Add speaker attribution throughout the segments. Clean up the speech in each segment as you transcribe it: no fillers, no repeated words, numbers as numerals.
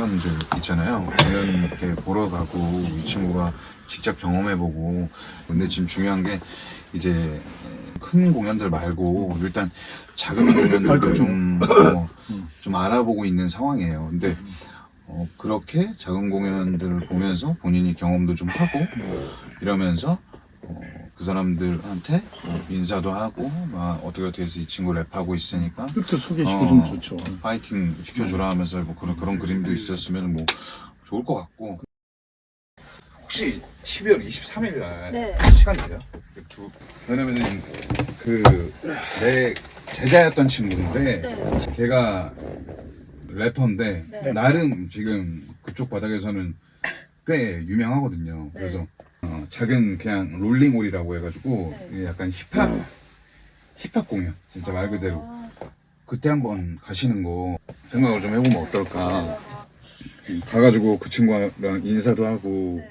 Speaker 1: 사람들 있잖아요. 공연 이렇게 보러 가고 이 친구가 직접 경험해보고. 근데 지금 중요한 게 이제 큰 공연들 말고 일단 작은 공연들도 좀 알아보고 있는 상황이에요. 근데 그렇게 작은 공연들을 보면서 본인이 경험도 좀 하고 이러면서 그 사람들한테 인사도 하고 막 어떻게 해서 이 친구 랩하고 있으니까
Speaker 2: 그때 소개시켜주면 좋죠.
Speaker 1: 파이팅 시켜주라 하면서 뭐 그런 그림도 있었으면 뭐 좋을 것 같고. 혹시 12월 23일 날
Speaker 3: 네.
Speaker 1: 시간 돼요? 왜냐면은 내 제자였던 친구인데
Speaker 3: 네.
Speaker 1: 걔가 래퍼인데
Speaker 3: 네.
Speaker 1: 나름 지금 그쪽 바닥에서는 꽤 유명하거든요.
Speaker 3: 네.
Speaker 1: 그래서 작은 그냥 롤링홀이라고 해가지고
Speaker 3: 네.
Speaker 1: 약간 힙합 공연 진짜 말 그대로 그때 한번 가시는 거 생각을 좀 해보면 어떨까. 가가지고 그 친구랑 인사도 하고.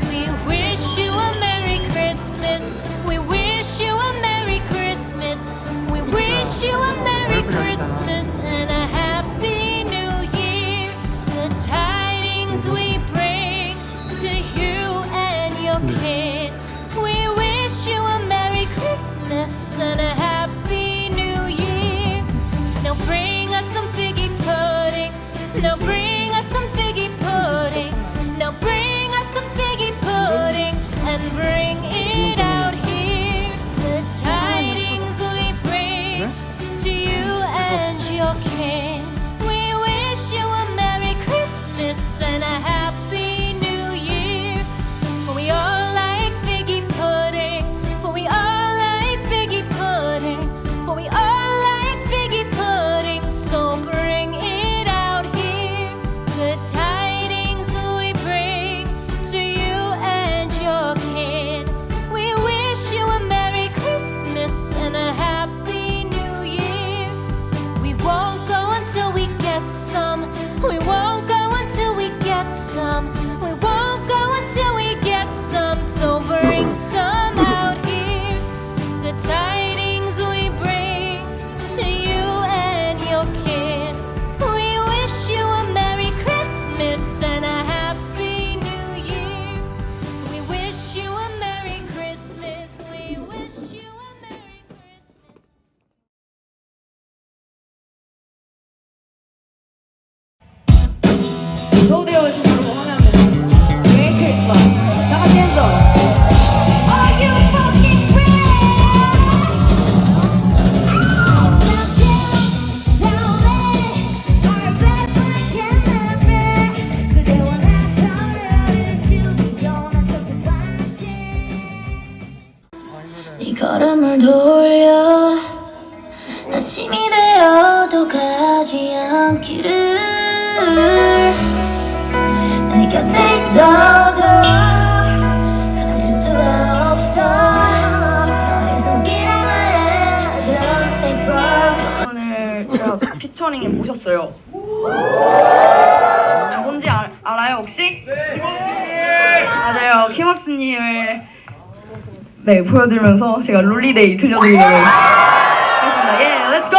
Speaker 4: We wish you a Merry Christmas. We wish you a Merry Christmas. We wish you a Merry Christmas and a Happy New Year. The tidings we bring to you and your kid. We wish you a Merry Christmas and a Happy New Year. Now bring us some figgy pudding. Now bring us some figgy pudding. Now bring us some figgy pudding and bring it out here. The tidings we bring to you and your kin. We wish you a Merry Christmas and a Happy New Year. For we all like figgy pudding. For we all like figgy pudding. For we all like figgy pudding. So bring it out here. The tidings we bring to you and your kin. We wish you a Merry Christmas and a Happy New Year. We won't go until we get some. We won't go until we get some. We won't go until we get some. So bring some out here. The tidings we bring to you and your kin. We wish you a Merry Christmas and a Happy New Year. We wish you a Merry Christmas. We wish you a Merry Christmas.
Speaker 5: 서울에 오신 여러분 환영합니다. 메리 크리스마스. 다 같이 핸즈 업. Are you fucking
Speaker 6: 네 걸음을 돌려 아침이 되어도 가지 않기를 내 곁에 있어도 가질 수가 없어 너의 손길 하나에 Just stay for
Speaker 5: 오늘 제가 피처링에 모셨어요. 뭔지 알아요 혹시? 네. 맞아요. 키머스님을 네 보여드리면서 제가 롤리데이 들려드리도록 하겠습니다. 예, 렛츠 고!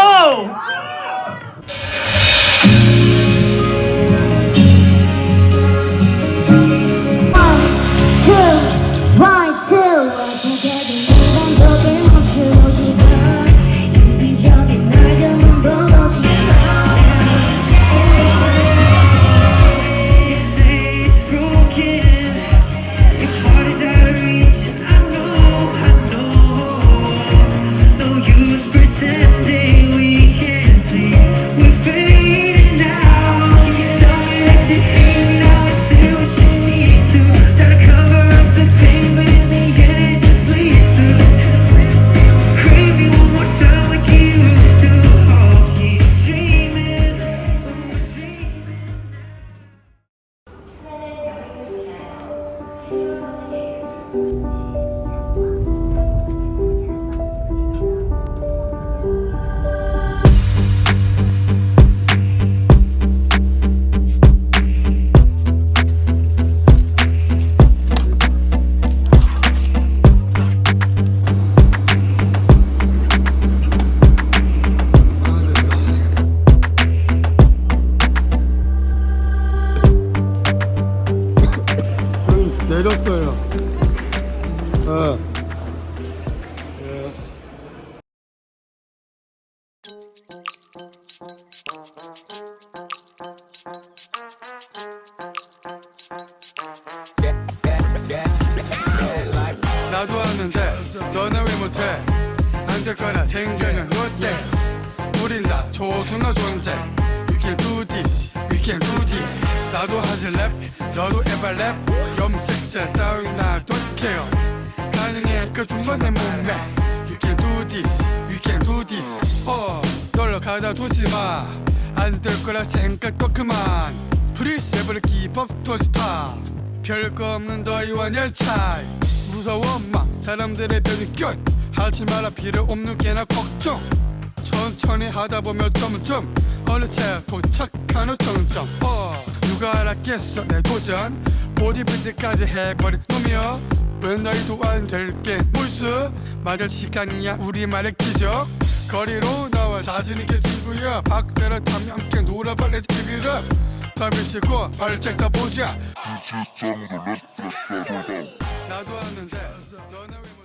Speaker 2: 내렸어요. 나도 왔는데 너는 왜 못해? 안 될 거라 챙겨는 롯데스. 우린 다 소중한 존재. We can do this, we can do this. 나도 하지 랩, 너도 에바 랩. 염색자 따윈 나 don't care. 가능해 그 중반의 몸매. You can do this, we can do this. 놀러 가다 두지 마. 안 될 거라 생각도 그만. 프리세블 기법 토스타. 별거 없는 너희와 내 차이. 무서워 마 사람들의 변견. 하지 마라 필요 없는 개나 걱정. 천천히 하다 보면 점점 어느 새 도착하는 정점. 누가 알았겠어 내 도전. 보디빌드까지 해버린 놈이여. 왜 너희도 안 될게 무슨 맞을 시간이야 우리말의 기적. 거리로 나와 자신있게 친구야. 밖으로 타면 함께 놀아볼래 비비럽. 담이 쉬고 발짝 가보자. 나도 왔는데 너는 왜